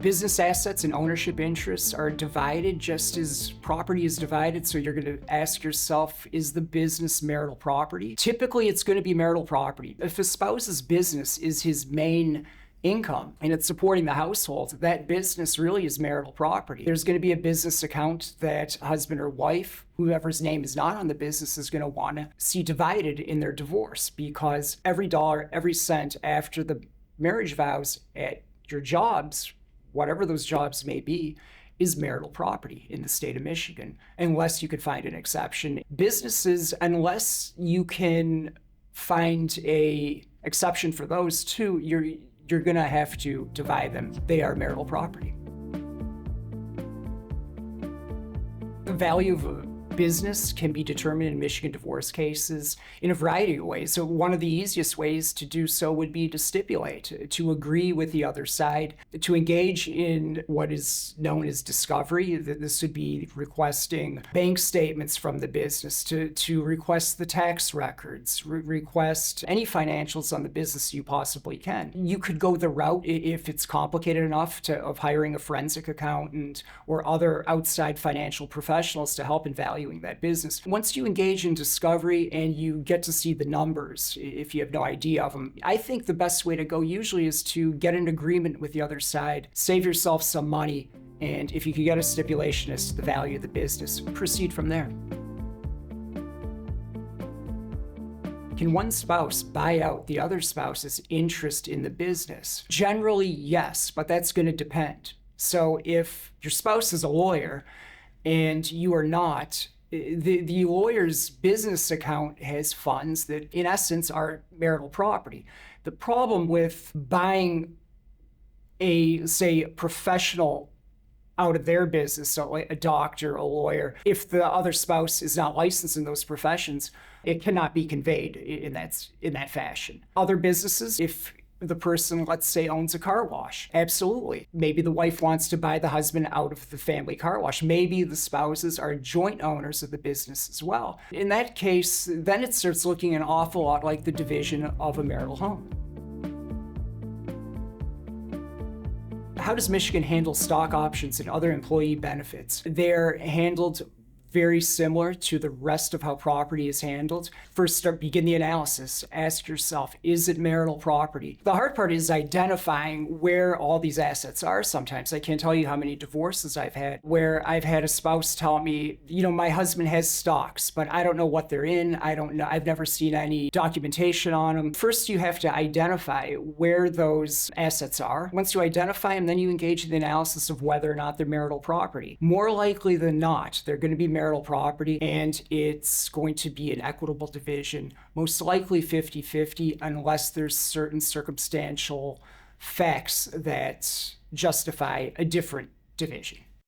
Business assets and ownership interests are divided just as property is divided. So you're going to ask yourself, is the business marital property? Typically, it's going to be marital property. If a spouse's business is his main income and it's supporting the household, that business really is marital property. There's going to be a business account that husband or wife, whoever's name is not on the business, is going to want to see divided in their divorce, because every dollar, every cent after the marriage vows at your jobs, whatever those jobs may be, is marital property in the state of Michigan, unless you could find an exception. Businesses, unless you can find a exception for those two, you're gonna have to divide them. They are marital property. The value of a business can be determined in Michigan divorce cases in a variety of ways. So one of the easiest ways to do so would be to stipulate, to agree with the other side, to engage in what is known as discovery. This would be requesting bank statements from the business, to request the tax records, request any financials on the business you possibly can. You could go the route, if it's complicated enough, of hiring a forensic accountant or other outside financial professionals to help in valuing that business. Once you engage in discovery and you get to see the numbers, if you have no idea of them, I think the best way to go usually is to get an agreement with the other side, save yourself some money, and if you can get a stipulation as to the value of the business, proceed from there. Can one spouse buy out the other spouse's interest in the business? Generally, yes, but that's going to depend. So if your spouse is a lawyer and you are not, the lawyer's business account has funds that, in essence, are marital property. The problem with buying say, professional out of their business, so like a doctor, a lawyer, if the other spouse is not licensed in those professions, it cannot be conveyed in that fashion. Other businesses, if the person, let's say, owns a car wash, absolutely. Maybe the wife wants to buy the husband out of the family car wash. Maybe the spouses are joint owners of the business as well. In that case, then it starts looking an awful lot like the division of a marital home. How does Michigan handle stock options and other employee benefits? They're handled very similar to the rest of how property is handled. First, begin the analysis. Ask yourself, is it marital property? The hard part is identifying where all these assets are sometimes. I can't tell you how many divorces I've had where I've had a spouse tell me, my husband has stocks, but I don't know what they're in. I don't know. I've never seen any documentation on them. First, you have to identify where those assets are. Once you identify them, then you engage in the analysis of whether or not they're marital property. More likely than not, they're going to be marital property, and it's going to be an equitable division, most likely 50-50, unless there's certain circumstantial facts that justify a different division.